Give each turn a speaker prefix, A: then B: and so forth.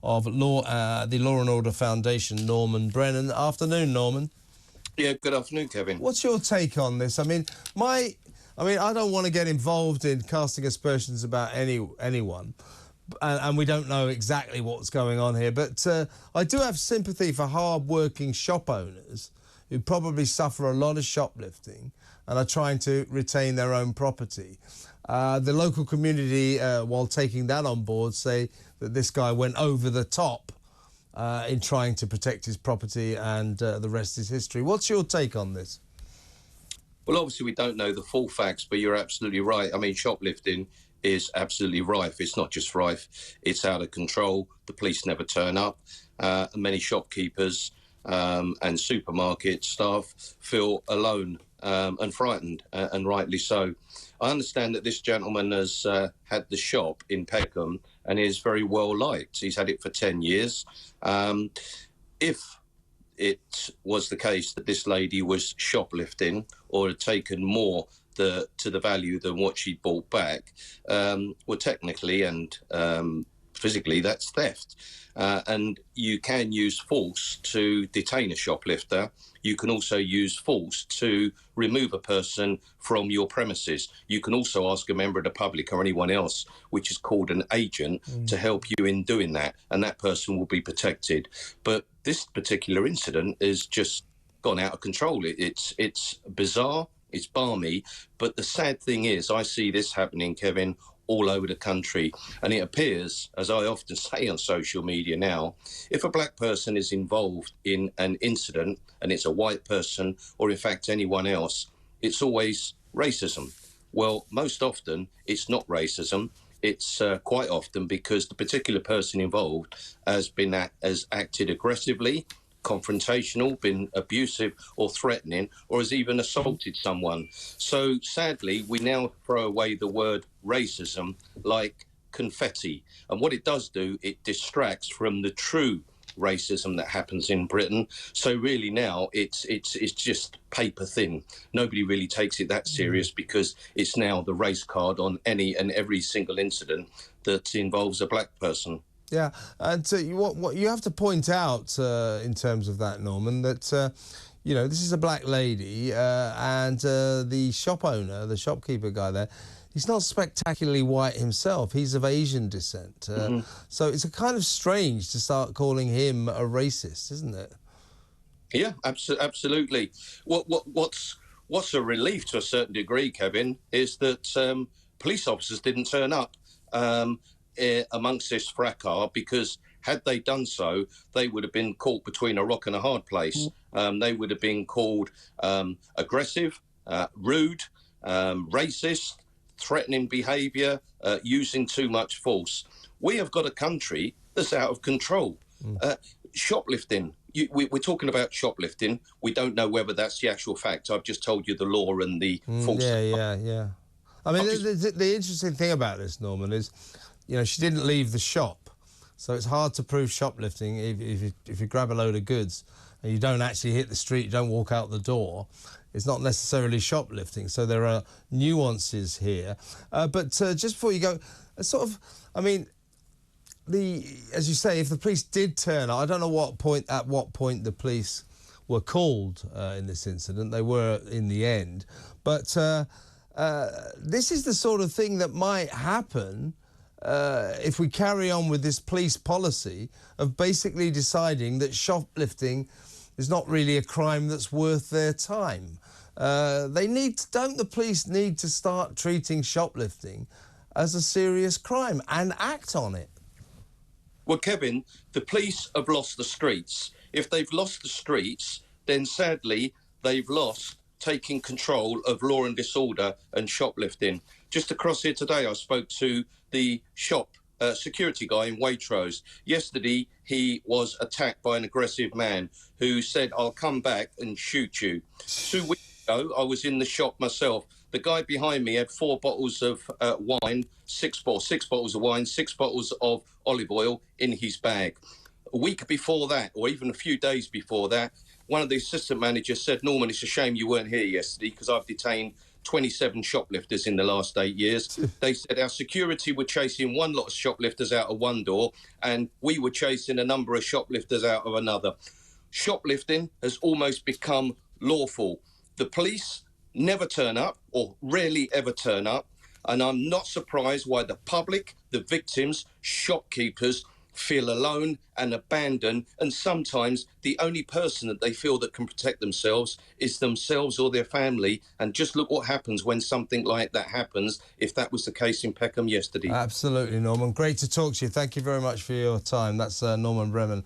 A: of the Law and Order Foundation, Norman Brennan. Afternoon, Norman.
B: Yeah, good afternoon, Kevin.
A: What's your take on this? I don't want to get involved in casting aspersions about anyone, and we don't know exactly what's going on here, but I do have sympathy for hard-working shop owners who probably suffer a lot of shoplifting and are trying to retain their own property. The local community, while taking that on board, say that this guy went over the top in trying to protect his property, and the rest is history. What's your take on this?
B: Well, obviously, we don't know the full facts, but you're absolutely right. I mean, shoplifting is absolutely rife. It's not just rife, it's out of control. The police never turn up. Many shopkeepers and supermarket staff feel alone and frightened, and rightly so. I understand that this gentleman has had the shop in Peckham and is very well liked. He's had it for 10 years. If it was the case that this lady was shoplifting or had taken more to the value than what she bought back, well, technically and physically, that's theft. And you can use force to detain a shoplifter. You can also use force to remove a person from your premises. You can also ask a member of the public or anyone else, which is called an agent, to help you in doing that, and that person will be protected. But this particular incident has just gone out of control. It's bizarre, it's balmy, but the sad thing is I see this happening, Kevin, all over the country. And it appears, as I often say on social media now, if a black person is involved in an incident and it's a white person or in fact anyone else, it's always racism. Well, most often it's not racism. It's quite often because the particular person involved has acted aggressively, confrontational, been abusive or threatening, or has even assaulted someone. So sadly, we now throw away the word racism like confetti. And what it does do, it distracts from the true racism that happens in Britain. So really now it's just paper thin. Nobody really takes it that serious because it's now the race card on any and every single incident that involves a black person.
A: Yeah, and what you have to point out in terms of that, Norman, that this is a black lady, and the shop owner, the shopkeeper guy there, he's not spectacularly white himself. He's of Asian descent, so it's a kind of strange to start calling him a racist, isn't it?
B: Yeah, absolutely. What's a relief to a certain degree, Kevin, is that police officers didn't turn up amongst this fracas, because had they done so, they would have been caught between a rock and a hard place. They would have been called aggressive, rude, racist, threatening behaviour, using too much force. We have got a country that's out of control. Shoplifting. We're talking about shoplifting. We don't know whether that's the actual fact. I've just told you the law and the false.
A: Yeah. I mean, the interesting thing about this, Norman, is, she didn't leave the shop, so it's hard to prove shoplifting if you grab a load of goods and you don't actually hit the street, you don't walk out the door. It's not necessarily shoplifting, so there are nuances here. But just before you go, as you say, if the police did turn up, I don't know at what point the police were called in this incident. They were in the end, but this is the sort of thing that might happen if we carry on with this police policy of basically deciding that shoplifting is not really a crime that's worth their time. Don't the police need to start treating shoplifting as a serious crime and act on it?
B: Well, Kevin, the police have lost the streets. If they've lost the streets, then sadly they've lost taking control of law and disorder and shoplifting. Just across here today, I spoke to the shop security guy in Waitrose. Yesterday, he was attacked by an aggressive man who said, "I'll come back and shoot you." 2 weeks ago, I was in the shop myself. The guy behind me had 4 bottles of wine, 6 bottles of wine, 6 bottles of olive oil in his bag. A week before that, or even a few days before that, one of the assistant managers said, "Norman, it's a shame you weren't here yesterday because I've detained 27 shoplifters in the last 8 years. They said our security were chasing one lot of shoplifters out of one door, and we were chasing a number of shoplifters out of another. Shoplifting has almost become lawful. The police never turn up, or rarely ever turn up, and I'm not surprised why the public, the victims, shopkeepers, feel alone and abandoned, and sometimes the only person that they feel that can protect themselves is themselves or their family. And just look what happens when something like that happens, if that was the case in Peckham yesterday.
A: Absolutely, Norman. Great to talk to you. Thank you very much for your time. That's Norman Brennan.